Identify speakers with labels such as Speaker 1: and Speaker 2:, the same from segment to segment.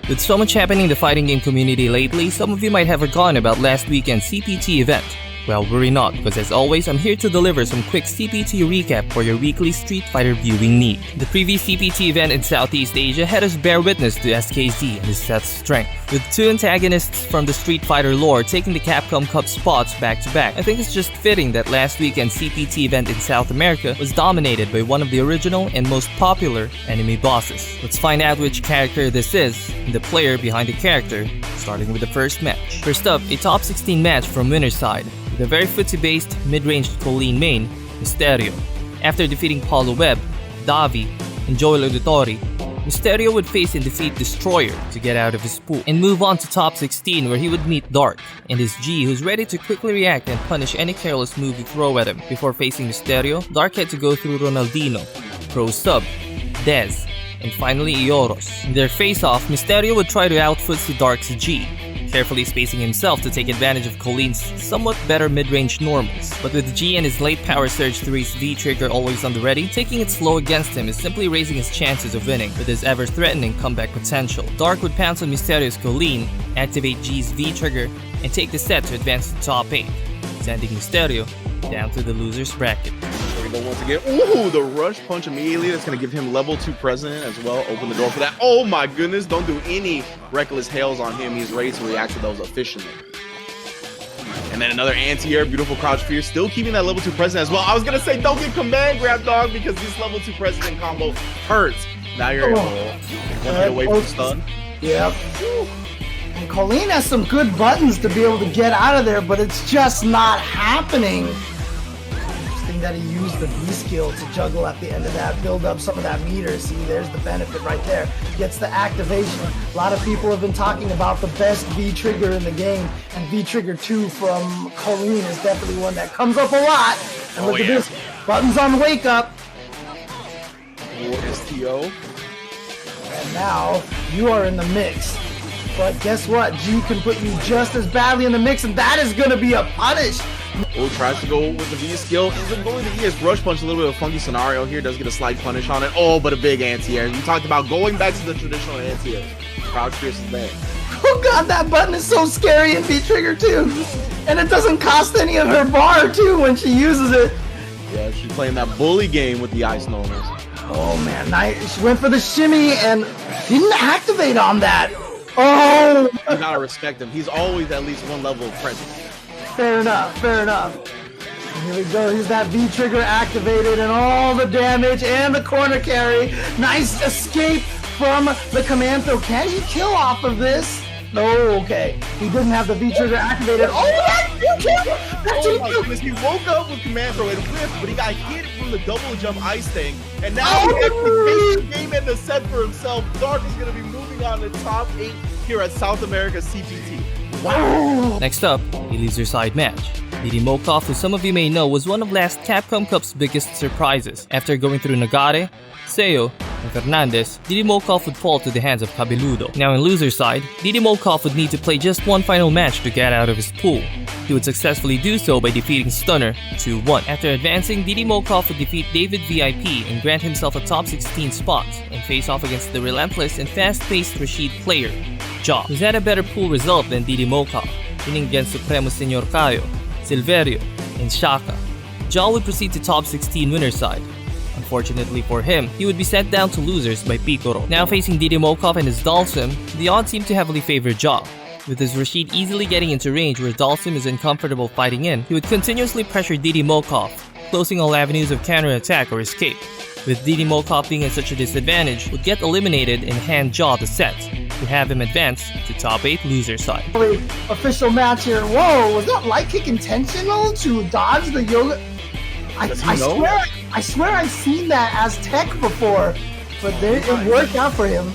Speaker 1: With so much happening in the fighting game community lately, some of you might have forgotten about last weekend's CPT event. Well, worry not, because as always, I'm here to deliver some quick CPT recap for your weekly Street Fighter viewing need. The previous CPT event in Southeast Asia had us bear witness to SKZ and his set's strength. With two antagonists from the Street Fighter lore taking the Capcom Cup spots back to back, I think it's just fitting that last weekend's CPT event in South America was dominated by one of the original and most popular enemy bosses. Let's find out which character this is and the player behind the character, starting with the first match. First up, a top 16 match from winner's side. With a very footsie-based, mid-ranged Colleen main, Mysterio. After defeating Paulo Webb, Davi, and Joel Auditori, Mysterio would face and defeat Destroyer to get out of his pool, and move on to top 16 where he would meet Dark, and his G who's ready to quickly react and punish any careless move you throw at him. Before facing Mysterio, Dark had to go through Ronaldinho, Pro Sub, Dez, and finally Ioros. In their face-off, Mysterio would try to outfootsie Dark's G, carefully spacing himself to take advantage of Colleen's somewhat better mid-range normals. But with G and his late power surge through his V-trigger always on the ready, taking it slow against him is simply raising his chances of winning with his ever-threatening comeback potential. Dark would pounce on Mysterio's Colleen, activate G's V-trigger, and take the set to advance to top 8, sending Mysterio down to the loser's bracket.
Speaker 2: Once again, ooh, the rush punch immediately. That's going to give him level 2 president as well. Open the door for that. Oh my goodness, don't do any reckless hails on him. He's ready to react to those efficiently. And then another anti-air, beautiful crouch fear, still keeping that level 2 president as well. I was going to say don't get command grab, dog, because this level 2 president combo hurts. Now you're one hit away from stun.
Speaker 3: Yep. And Colleen has some good buttons to be able to get out of there, but it's just not happening. That he used the V skill to juggle at the end of that, build up some of that meter. See, there's the benefit right there. Gets the activation. A lot of people have been talking about the best V trigger in the game, and V trigger 2 from Colleen is definitely one that comes up a lot. And look at this, buttons on wake up.
Speaker 2: STO.
Speaker 3: And now you are in the mix. But guess what? G can put you just as badly in the mix, and that is going to be a punish.
Speaker 2: Oh, tries to go with the V skill. Ends up going to ES Rush Punch. A little bit of a funky scenario here. Does get a slight punish on it. Oh, but a big anti-air. We talked about going back to the traditional anti-air. Crouch Pierce is there.
Speaker 3: Oh god, that button is so scary in V-Trigger too. And it doesn't cost any of her bar too when she uses it.
Speaker 2: Yeah, she's playing that bully game with the ice normals.
Speaker 3: Oh man, nice. She went for the shimmy and didn't activate on that. Oh!
Speaker 2: You gotta respect him. He's always at least one level of presence.
Speaker 3: Fair enough, fair enough. And here we go, here's that V-Trigger activated and all the damage and the corner carry. Nice escape from the command throw. Can he kill off of this? Oh, okay. He didn't have the V-Trigger activated. Oh, that's
Speaker 2: oh my goodness, he woke up with command throw and whipped, but he got hit from the double jump ice thing. And now he actually takes the game and the set for himself. Dark is going to be moving on to top 8 here at South America CPT.
Speaker 3: Wow.
Speaker 1: Next up, a loser side match. Didi Mokov, who some of you may know, was one of last Capcom Cup's biggest surprises. After going through Nagare, Seo, and Fernandez, Didi Mokov would fall to the hands of Cabeludo. Now in loser side, Didi Mokov would need to play just one final match to get out of his pool. He would successfully do so by defeating Stunner 2-1. After advancing, Didi Mokov would defeat David VIP and grant himself a top 16 spot and face off against the relentless and fast-paced Rashid player, Ja, who's had a better pool result than Didi Mokov, winning against Supremo Senor Cayo, Silverio, and Shaka. Ja would proceed to top 16 winner side. Unfortunately for him, he would be sent down to losers by Picoro. Now facing Didi Mokov and his Dalsim, the odds seem to heavily favor Ja. With his Rashid easily getting into range where Dalsim is uncomfortable fighting in, he would continuously pressure Didi Mokov, closing all avenues of counterattack or escape. With Didi Mokov being at such a disadvantage, would get eliminated and hand Ja the set, to have him advance to top 8 loser side.
Speaker 3: Official match here. Whoa, was that light kick intentional to dodge the yoga? I swear I've seen that as tech before, but it worked out for him.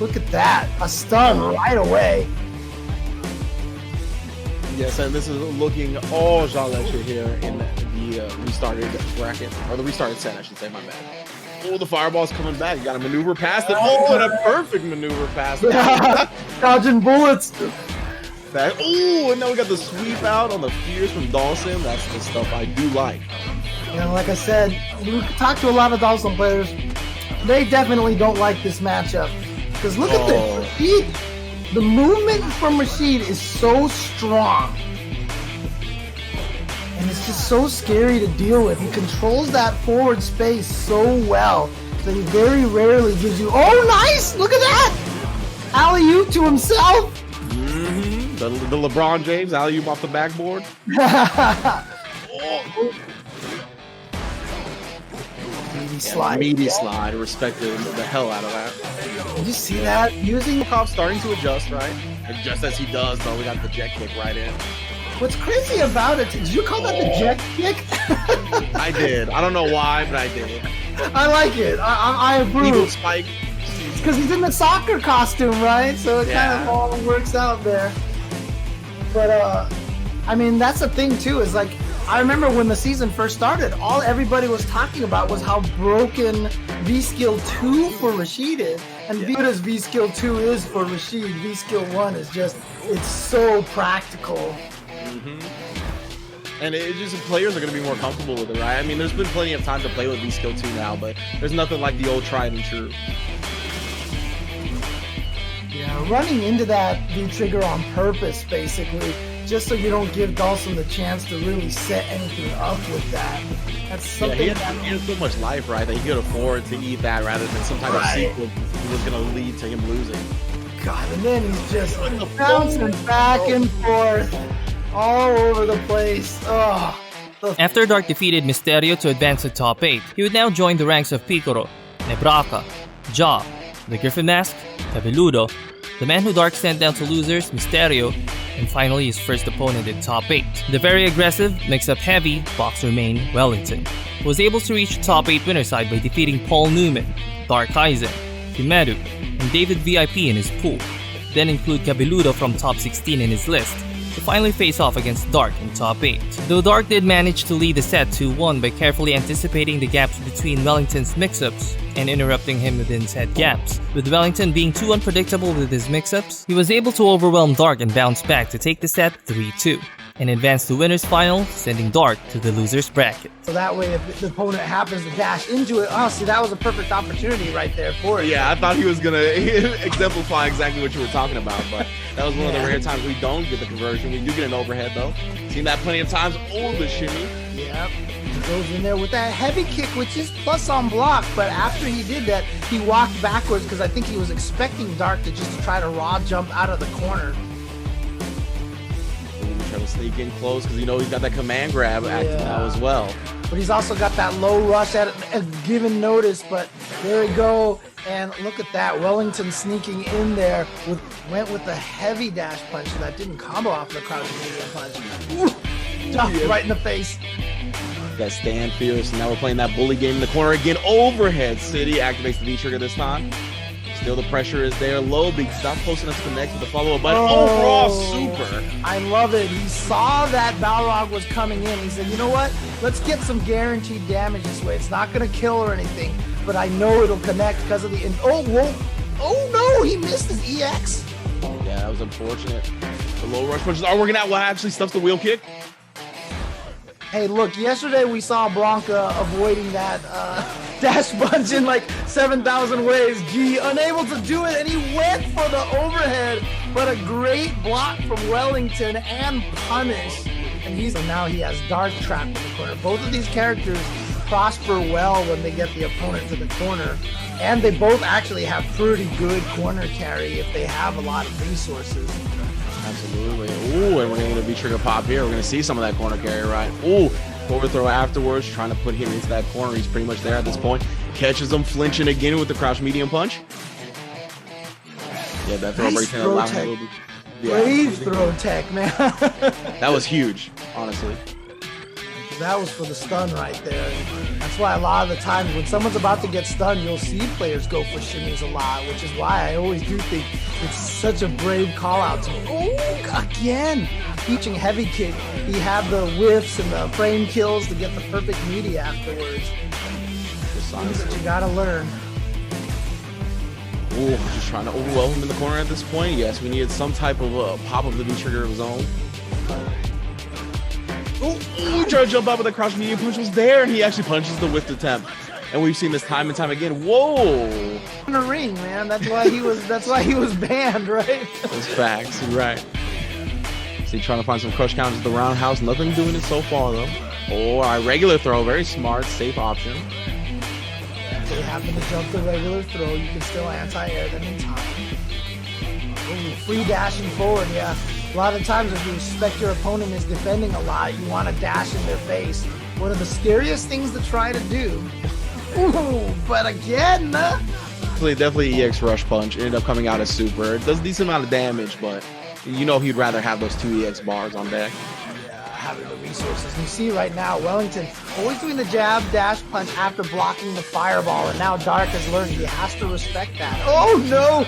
Speaker 3: Look at that, a stun right away.
Speaker 2: Yes, and this is looking all Jaleche here in the restarted bracket, or the restarted set, I should say, my bad. Oh, the fireball's coming back. You got to maneuver past it. Oh, and a perfect maneuver past it.
Speaker 3: Dodging bullets.
Speaker 2: Oh, and now we got the sweep out on the fears from Dawson. That's the stuff I do like.
Speaker 3: You know, like I said, we talked to a lot of Dawson players. They definitely don't like this matchup. Because look at this. The movement from Rashid is so strong. And it's just so scary to deal with. He controls that forward space so well that he very rarely gives you... Oh, nice! Look at that! Alley-oop to himself.
Speaker 2: Mm-hmm. The LeBron James alley-oop off the backboard.
Speaker 3: Meaty slide.
Speaker 2: Meaty slide. Respected the hell out of that.
Speaker 3: Did you see that? Using...
Speaker 2: Kapcom starting to adjust, right? Just as he does, though, we got the jet kick right in.
Speaker 3: What's crazy about it, did you call that the jet kick?
Speaker 2: I did. I don't know why, but I did.
Speaker 3: I like it. I approve.
Speaker 2: Eagle spike.
Speaker 3: It's because he's in the soccer costume, right? So it kind of all works out there. But, I mean, that's the thing, too, is like, I remember when the season first started, all everybody was talking about was how broken V-Skill 2 for Rashid is. And as good as V-Skill 2 is for Rashid, V-Skill 1 is just, it's so practical.
Speaker 2: And it just, players are going to be more comfortable with it, right? I mean, there's been plenty of time to play with V-Skill 2 now, but there's nothing like the old tried and true.
Speaker 3: Yeah, running into that V-trigger on purpose, basically, just so you don't give Dawson the chance to really set anything up with that. That's something
Speaker 2: he has so much life, right, that he could afford to eat that rather than some type of sequence that was going to lead to him losing.
Speaker 3: God, and then he's just bouncing back and forth all over the place. Oh.
Speaker 1: After Dark defeated Mysterio to advance to top 8, he would now join the ranks of Piccolo, Nebraka, Jaw, the Griffin Mask, Cabeludo, the man who Dark sent down to losers, Mysterio, and finally his first opponent in top 8. The very aggressive, mix-up heavy boxer main Wellington was able to reach top 8 winner side by defeating Paul Newman, Dark Aizen, Kimeru, and David VIP in his pool, then include Cabeludo from top 16 in his list, to finally face off against Dark in top 8. Though Dark did manage to lead the set 2-1 by carefully anticipating the gaps between Wellington's mix-ups and interrupting him within said gaps. With Wellington being too unpredictable with his mix-ups, he was able to overwhelm Dark and bounce back to take the set 3-2, and advance to winner's final, sending Dark to the loser's bracket.
Speaker 3: So that way, if the opponent happens to dash into it, oh, see, that was a perfect opportunity right there for it.
Speaker 2: Yeah, I thought he was going to exemplify exactly what you were talking about, but that was one of the rare times we don't get the conversion. We do get an overhead, though. Seen that plenty of times. Oh, the shimmy.
Speaker 3: Yep. He goes in there with that heavy kick, which is plus on block, but after he did that, he walked backwards because I think he was expecting Dark to just try to raw jump out of the corner.
Speaker 2: Trying to sneak in close because you know he's got that command grab active now as well.
Speaker 3: But he's also got that low rush at a given notice, but there we go. And look at that, Wellington sneaking in there, went with the heavy dash punch that didn't combo off the crouching medium punch. Ooh, right in the face.
Speaker 2: That stand fierce, and now we're playing that bully game in the corner again. Overhead City activates the V-trigger this time. Still the pressure is there. Low, but he's not close enough to connect with the follow-up button. Overall super.
Speaker 3: I love it. He saw that Balrog was coming in. He said, you know what? Let's get some guaranteed damage this way. It's not going to kill or anything, but I know it'll connect because of the... Oh, whoa. Oh, no. He missed his EX.
Speaker 2: Yeah, that was unfortunate. The low rush punches are working out. What actually stuffs the wheel kick?
Speaker 3: Hey, look, yesterday we saw Blanca avoiding that dash punch in like 7,000 ways. Gee, unable to do it, and he went for the overhead, but a great block from Wellington and punish. And now he has Dark trapped in the corner. Both of these characters prosper well when they get the opponent to the corner, and they both actually have pretty good corner carry if they have a lot of resources.
Speaker 2: Absolutely. Ooh, and we're going to get a V-trigger pop here. We're going to see some of that corner carry, right? Ooh, forward throw afterwards, trying to put him into that corner. He's pretty much there at this point. Catches him flinching again with the crouch medium punch. Yeah, that throw breaks in a little bit.
Speaker 3: Brave throw tech, man.
Speaker 2: That was huge, honestly.
Speaker 3: That was for the stun right there. That's why a lot of the times when someone's about to get stunned, you'll see players go for shimmies a lot, which is why I always do think it's such a brave call out to me. Oh, again. Teaching heavy kick. He had the whiffs and the frame kills to get the perfect meaty afterwards. Things that you gotta learn.
Speaker 2: Ooh, just trying to overwhelm him in the corner at this point. Yes, we needed some type of pop of the V-trigger of his own. Ooh, tried to jump out, but the crouch medium punch was there, and he actually punches the whiffed attempt. And we've seen this time and time again. Whoa!
Speaker 3: In the ring, man. That's why he was. That's why he was banned, right?
Speaker 2: That's facts. You're right. See, trying to find some crush counters at the roundhouse. Nothing doing it so far though. Oh, a regular throw. Very smart, safe option.
Speaker 3: They happen to jump the regular throw. You can still anti-air them in time. Ooh, free dashing forward, yeah. A lot of times if you expect your opponent is defending a lot, you want to dash in their face. One of the scariest things to try to do. Ooh, but again,
Speaker 2: definitely EX Rush Punch. Ended up coming out as super. It does a decent amount of damage, but you know he'd rather have those 2 EX bars on deck.
Speaker 3: Having the resources. You see right now, Wellington always doing the jab, dash, punch after blocking the fireball, and now Dark has learned he has to respect that. Oh no!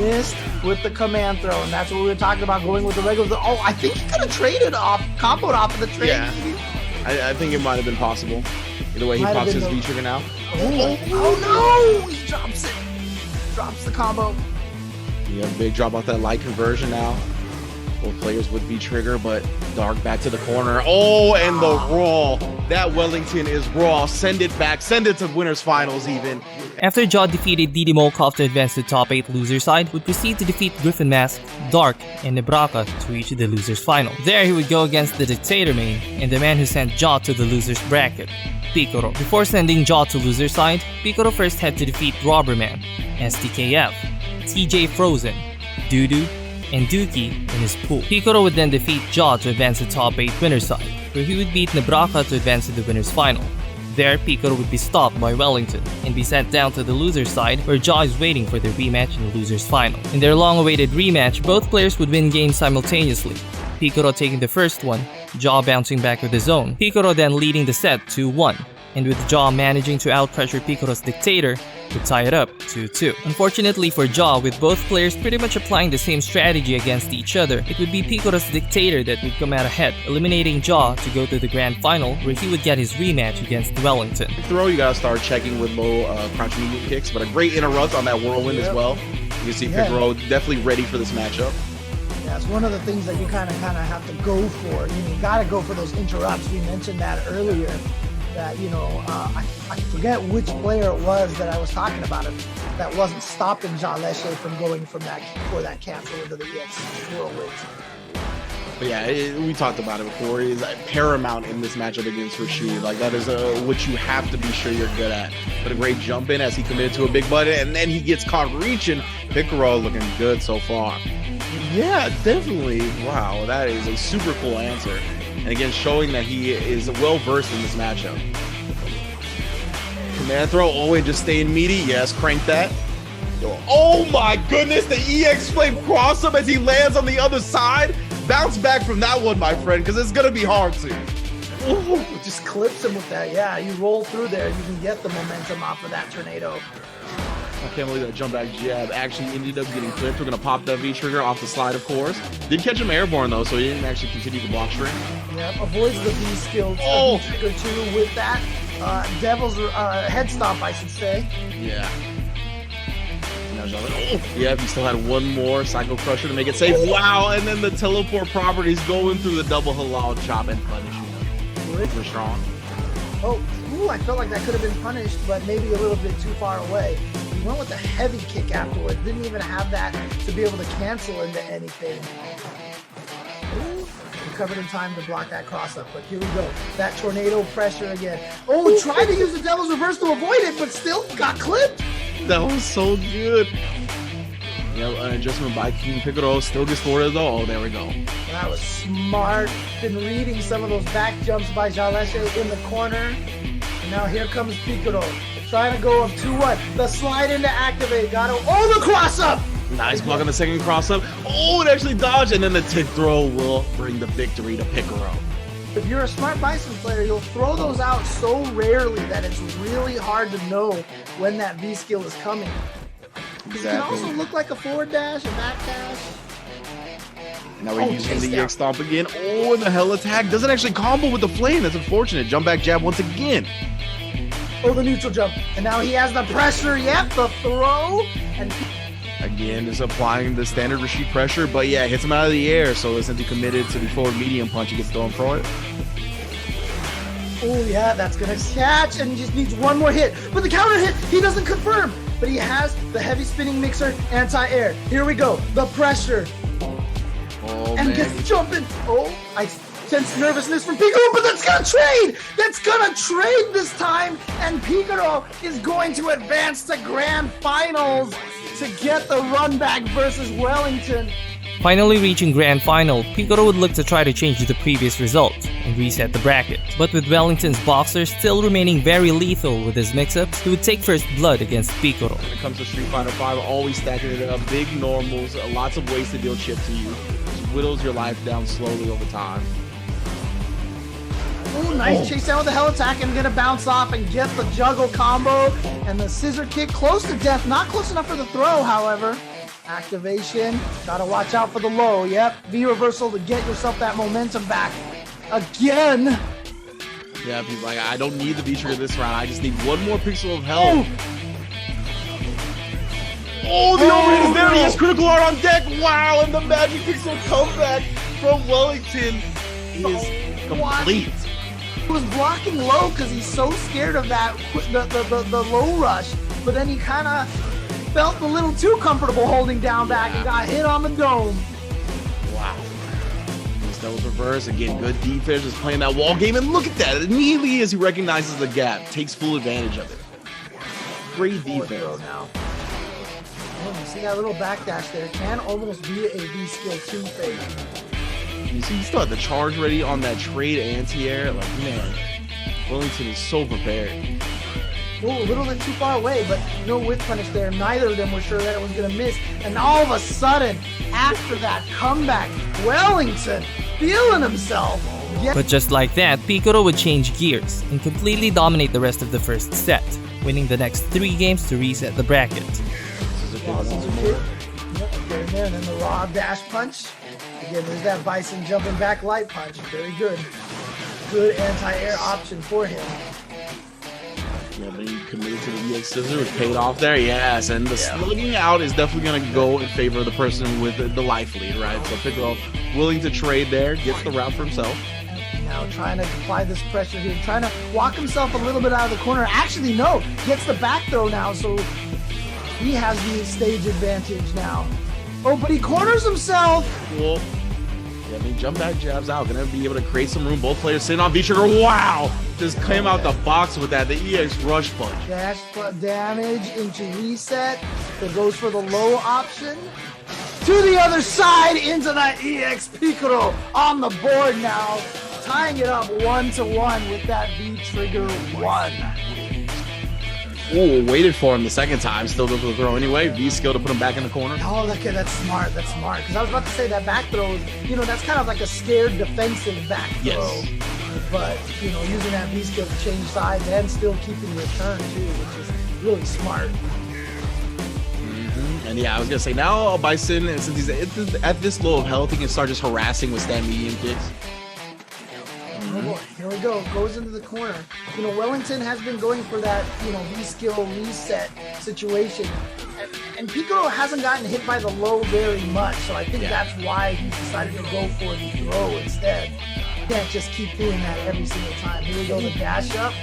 Speaker 3: Missed with the command throw, and that's what we were talking about, going with the regular. Oh, I think he could have traded off, comboed off of the trade.
Speaker 2: Yeah, I think it might have been possible. Either way, he pops his V-trigger now.
Speaker 3: Oh no! He drops it. Drops the combo.
Speaker 2: Yeah, big drop off that light conversion now. Both players with V-trigger, but Dark back to the corner. Oh, and the raw. That Wellington is raw. Send it back. Send it to winners finals even.
Speaker 1: After Jaw defeated Didi Molkov to advance to top 8, loser side would proceed to defeat Griffin Mask, Dark, and Nebraka to reach the losers final. There he would go against the Dictator main and the man who sent Jaw to the losers bracket, Piccolo. Before sending Jaw to loser side, Piccolo first had to defeat Robberman, STKF, TJ Frozen, Dudu, and Dookie in his pool. Piccolo would then defeat Jaw to advance to top 8 winner side, where he would beat Nebraka to advance to the winners final. There, Piccolo would be stopped by Wellington and be sent down to the loser side, where Jaw is waiting for their rematch in the losers final. In their long-awaited rematch, both players would win games simultaneously, Piccolo taking the first one, Jaw bouncing back with his own, Piccolo then leading the set 2-1, and with Jaw managing to outpressure Piccolo's Dictator, would tie it up 2-2. Unfortunately for Jaw, with both players pretty much applying the same strategy against each other, it would be Piccolo's Dictator that would come out ahead, eliminating Jaw to go to the grand final, where he would get his rematch against Wellington.
Speaker 2: Throw, you gotta start checking with low crouch medium kicks, but a great interrupt on that whirlwind as well. You can see Piccolo definitely ready for this matchup.
Speaker 3: Yeah, it's one of the things that you kind of have to go for. You gotta go for those interrupts. We mentioned that earlier. That, I forget which player it was that I was talking about it that wasn't stopping Jean Leche from going for that cancel into the EX whirlwind.
Speaker 2: But yeah, we talked about it before. He's paramount in this matchup against Rashid. Like, that is what you have to be sure you're good at. But a great jump in as he committed to a big button, and then he gets caught reaching. Piccolo looking good so far. Yeah, definitely. Wow, that is a super cool answer. And again, showing that he is well-versed in this matchup. Command throw, and just staying meaty. Yes, crank that. Oh my goodness, the EX Flame cross up as he lands on the other side. Bounce back from that one, my friend, because it's going to be hard to.
Speaker 3: Ooh, just clips him with that. Yeah, you roll through there, you can get the momentum off of that tornado.
Speaker 2: I can't believe that jump back jab actually ended up getting clipped. We're going to pop that V-trigger off the slide, of course. Did catch him airborne, though, so he didn't actually continue to block string.
Speaker 3: Yep, avoids the V-skill V-trigger, too, with that. Devil's head stomp, I should say.
Speaker 2: Yeah. Yeah, he still had one more Psycho Crusher to make it safe. Wow, and then the teleport properties going through the double halal chop and punishing him. We're strong.
Speaker 3: Oh, ooh, I felt like that could have been punished, but maybe a little bit too far away. He went with a heavy kick afterwards. Didn't even have that to be able to cancel into anything. Ooh, recovered in time to block that cross-up, but here we go. That tornado pressure again. Oh, tried to use the Devil's Reverse to avoid it, but still got clipped.
Speaker 2: That was so good. Yep, an adjustment by King Piccolo. Still gets forward though. Oh, there we go.
Speaker 3: That was smart. Been reading some of those back jumps by Jean Leche in the corner. And now here comes Piccolo. Trying to go up 2-1. The slide into activate. Got him. Oh, the cross up!
Speaker 2: Nice block on the second cross up. Oh, it actually dodged. And then the tick throw will bring the victory to Piccolo.
Speaker 3: If you're a smart Bison player, you'll throw those out so rarely that it's really hard to know when that V skill is coming. Because it can also look like a forward dash, a back dash.
Speaker 2: Now we're using the EX stomp again. Oh, and the hell attack doesn't actually combo with the flame. That's unfortunate. Jump back jab once again.
Speaker 3: Oh, the neutral jump. And now he has the pressure. Yep, the throw. And
Speaker 2: again, just applying the standard Rashid pressure, but yeah, hits him out of the air, so since he committed to the forward medium punch, he gets thrown for it.
Speaker 3: Oh yeah, that's gonna catch, and he just needs one more hit. But the counter hit, he doesn't confirm. But he has the heavy spinning mixer anti-air. Here we go, the pressure.
Speaker 2: Oh,
Speaker 3: and
Speaker 2: man.
Speaker 3: gets jumping. Oh, I sense nervousness from Picaro, but that's gonna trade! That's gonna trade this time, and Picaro is going to advance to grand finals to get the run back versus Wellington.
Speaker 1: Finally reaching Grand Final, Picaro would look to try to change the previous result and reset the bracket. But with Wellington's boxer still remaining very lethal with his mix-ups, he would take first blood against Picaro.
Speaker 2: When it comes to Street Fighter V, always stacking it up, big normals, lots of ways to deal chip to you. Just whittles your life down slowly over time.
Speaker 3: Ooh, nice chase down with the hell attack and gonna bounce off and get the juggle combo and the scissor kick close to death. Not close enough for the throw, however. Activation, gotta watch out for the low. Yep, V reversal to get yourself that momentum back. Again.
Speaker 2: Yeah, he's like, I don't need the V-trigger this round. I just need one more pixel of health. Oh, the overhead is there. He has critical art on deck. Wow, and the magic pixel comeback from Wellington is complete.
Speaker 3: He was blocking low because he's so scared of that the low rush, but then he kind of felt a little too comfortable holding down back and got hit on the dome.
Speaker 2: Wow. That was reverse. Again, good defense, just playing that wall game, and look at that. Immediately as he recognizes the gap, takes full advantage of it. Great defense.
Speaker 3: Now. Oh, you see that little backdash there? Can almost be a V-skill 2 fake.
Speaker 2: You see, he still had the charge ready on that trade anti-air. Like, man, Wellington is so prepared.
Speaker 3: Oh, a little bit too far away, but no whiff punish there. Neither of them were sure that it was going to miss. And all of a sudden, after that comeback, Wellington feeling himself.
Speaker 1: But just like that, Picaro would change gears and completely dominate the rest of the first set, winning the next 3 games to reset the bracket.
Speaker 3: There, and then the raw dash punch. Again, there's that Bison jumping back light punch. Very good. Good anti-air option for him.
Speaker 2: Yeah, but he committed to the EX scissor, which paid off there, yes. And the slugging out is definitely going to go in favor of the person with the life lead, right? So Picaro willing to trade there, gets the round for himself.
Speaker 3: Now trying to apply this pressure here, trying to walk himself a little bit out of the corner. Actually, no, gets the back throw now, so he has the stage advantage now. Oh, but he corners himself.
Speaker 2: Cool. Yeah, I mean, jump back jabs out. Gonna be able to create some room. Both players sitting on V-trigger. Wow! Just came out the box with that. The EX rush punch.
Speaker 3: Dash damage into reset. It goes for the low option. To the other side into that EX Picaro on the board now. Tying it up 1-1 with that V-trigger 1.
Speaker 2: Ooh, waited for him the second time. Still goes for the throw anyway. V-skill to put him back in the corner.
Speaker 3: Oh, okay, that's smart. That's smart. Because I was about to say that back throw, that's kind of like a scared defensive back throw.
Speaker 2: Yes.
Speaker 3: But, using that V-skill to change sides and still keeping your turn, too, which is really smart.
Speaker 2: And yeah, I was going to say, now Bison, since he's at this low of health, he can start just harassing with stand medium kicks.
Speaker 3: Oh boy, here we go. Goes into the corner. Wellington has been going for that, V-skill reset situation. And Picaro hasn't gotten hit by the low very much, so I think that's why he decided to go for the throw instead. Can't just keep doing that every single time. Here we go, the dash up.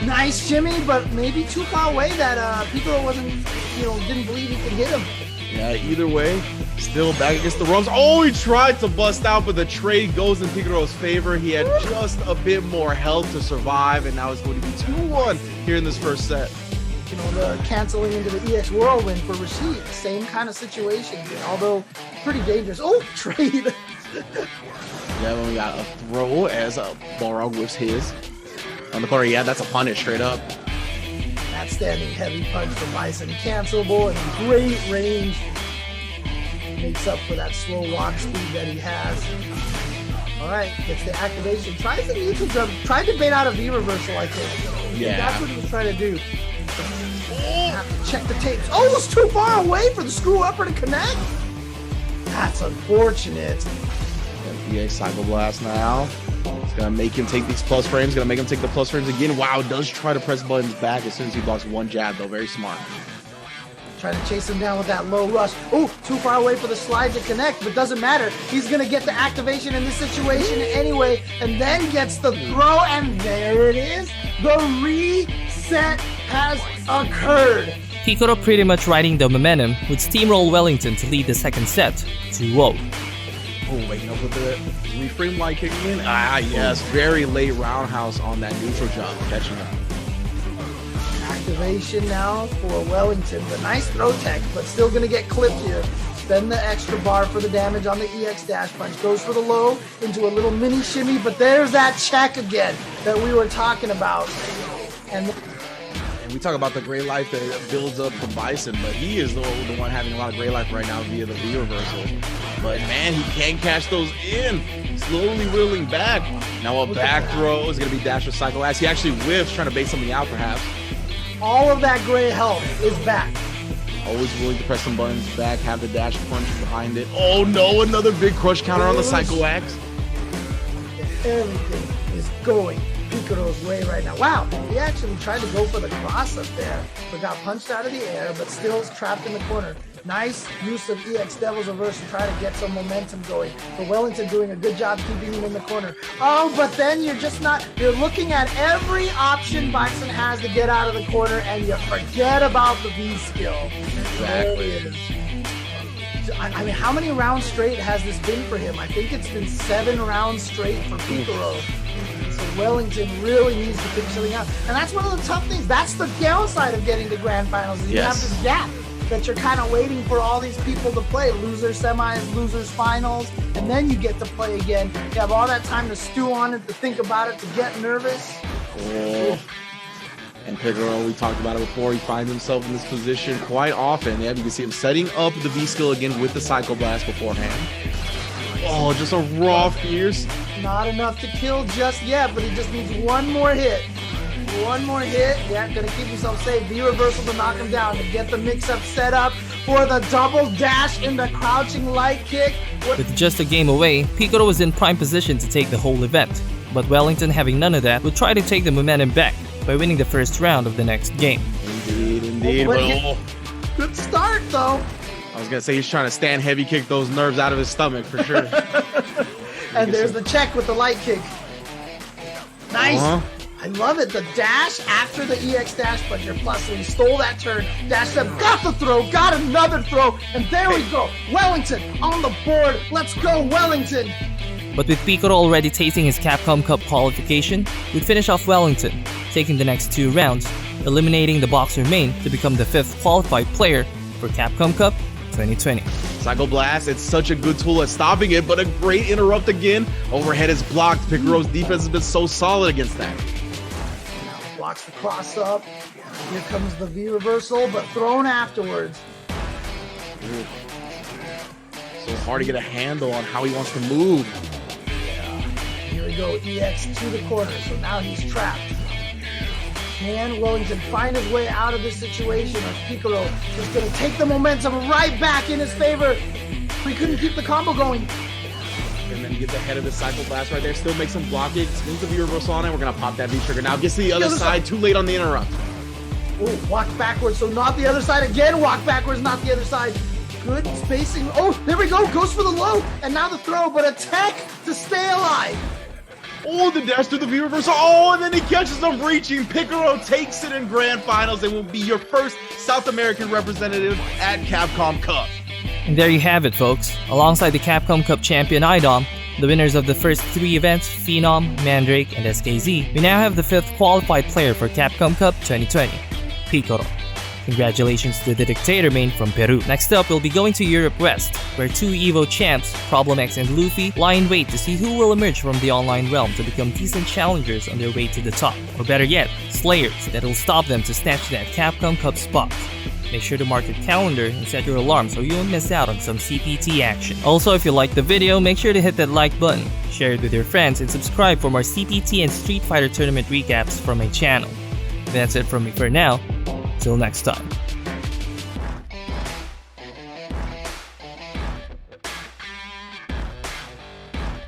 Speaker 3: Nice shimmy, but maybe too far away that Picaro wasn't, didn't believe he could hit him.
Speaker 2: Yeah, either way, still back against the ropes. Oh, he tried to bust out, but the trade goes in Picaro's favor. He had just a bit more health to survive, and now it's going to be 2-1 here in this first set.
Speaker 3: The canceling into the EX Whirlwind for Rashid. Same kind of situation here, although pretty dangerous. Oh, trade.
Speaker 2: Yeah, when we got a throw as Balrog whips his. On the corner, yeah, that's a punish straight up.
Speaker 3: That standing heavy punch from Bison, cancelable and great range. Makes up for that slow walk speed that he has. All right, gets the activation. Tries the neutral jump. Tried to bait out a V reversal, I think.
Speaker 2: Yeah.
Speaker 3: That's what he was trying to do. Have to check the tapes. Oh, it was too far away for the screw upper to connect. That's unfortunate.
Speaker 2: EX Cycle Blast now. It's going to make him take these plus frames. Going to make him take the plus frames again. Wow, does try to press buttons back as soon as he blocks one jab, though. Very smart.
Speaker 3: Trying to chase him down with that low rush. Ooh, too far away for the slide to connect, but doesn't matter. He's going to get the activation in this situation anyway, and then gets the throw, and there it is. The reset has occurred.
Speaker 1: Piccolo pretty much riding the momentum would steamroll Wellington to lead the second set 2-0.
Speaker 2: Oh, waking up with the reframe light kicking in. Ah, yes. Very late roundhouse on that neutral jump, catching up.
Speaker 3: Activation now for Wellington. The nice throw tech, but still going to get clipped here. Spend the extra bar for the damage on the EX dash punch. Goes for the low into a little mini shimmy, but there's that check again that we were talking about. And
Speaker 2: we talk about the gray life that builds up from Bison, but he is the one having a lot of gray life right now via the V reversal. But man, he can't catch those in. Slowly whittling back. Now a back throw is going to be dash with cycle ass. He actually whiffs, trying to bait something out perhaps.
Speaker 3: All of that gray health is back.
Speaker 2: Always willing to press some buttons back, have the dash punch behind it. Oh no, another big crush counter on the cycle axe.
Speaker 3: Everything is going Piccolo's way right now. Wow, he actually tried to go for the cross up there, but got punched out of the air, but still is trapped in the corner. Nice use of EX Devil's Reverse to try to get some momentum going. But Wellington doing a good job keeping him in the corner. Oh, but then you're looking at every option Bison has to get out of the corner, and you forget about the V skill.
Speaker 2: Exactly.
Speaker 3: I mean, how many rounds straight has this been for him? I think it's been 7 rounds straight for Piccolo. So Wellington really needs to figure something out. And that's one of the tough things. That's the downside of getting to grand finals. You have this gap that you're kind of waiting for all these people to play. Losers semis, losers finals, and then you get to play again. You have all that time to stew on it, to think about it, to get nervous.
Speaker 2: Oh. And Piccolo, we talked about it before, he finds himself in this position quite often. Yeah, you can see him setting up the V skill again with the Psycho Blast beforehand. Oh, just a raw fierce.
Speaker 3: Not enough to kill just yet, but he just needs one more hit. One more hit. Yeah, gonna keep himself safe. V reversal to knock him down, to get the mix-up set up for the double dash in the crouching light kick.
Speaker 1: With just a game away, Piccolo was in prime position to take the whole event. But Wellington, having none of that, would try to take the momentum back by winning the first round of the next game.
Speaker 2: Indeed.
Speaker 3: Good start, though.
Speaker 2: I was gonna say he's trying to stand heavy kick those nerves out of his stomach for sure.
Speaker 3: And there's the check with the light kick. Nice. I love it. The dash after the EX dash puncher. Plus, when he stole that turn, dashed up, got the throw, got another throw, and there we go. Wellington on the board. Let's go, Wellington.
Speaker 1: But with Piccolo already tasting his Capcom Cup qualification, we'd finish off Wellington, taking the next 2 rounds, eliminating the Boxer main to become the 5th qualified player for Capcom Cup 2020.
Speaker 2: Psycho Blast, it's such a good tool at stopping it, but a great interrupt again. Overhead is blocked. Piccolo's defense has been so solid against that.
Speaker 3: Blocks the cross up. Here comes the V reversal, but thrown afterwards.
Speaker 2: Ooh. So hard to get a handle on how he wants to move.
Speaker 3: Here we go, EX to the corner, so now he's trapped. Can Wellington find his way out of this situation, or Piccolo is going to take the momentum right back in his favor? We couldn't keep the combo going.
Speaker 2: And then get the head of the Cycle Blast right there. Still makes him block it. Spins the V reversal on it. We're going to pop that V trigger. Now gets to the other side. Too late on the interrupt.
Speaker 3: Oh, walk backwards. So not the other side again. Walk backwards, not the other side. Good spacing. Oh, there we go. Goes for the low. And now the throw, but a tech to stay alive.
Speaker 2: Oh, the dash to the V reversal. Oh, and then he catches him reaching. Piccolo takes it in grand finals and will be your first South American representative at Capcom Cup.
Speaker 1: And there you have it, folks. Alongside the Capcom Cup champion IDOM, the winners of the first 3 events, Phenom, Mandrake, and SKZ, we now have the 5th qualified player for Capcom Cup 2020, Piccolo. Congratulations to the Dictator main from Peru. Next up, we'll be going to Europe West, where 2 EVO champs, Problem X and Luffy, lie in wait to see who will emerge from the online realm to become decent challengers on their way to the top. Or better yet, slayers that'll stop them to snatch that Capcom Cup spot. Make sure to mark your calendar and set your alarm so you won't miss out on some CPT action. Also, if you liked the video, make sure to hit that like button, share it with your friends, and subscribe for more CPT and Street Fighter tournament recaps from my channel. That's it from me for now. Till next time.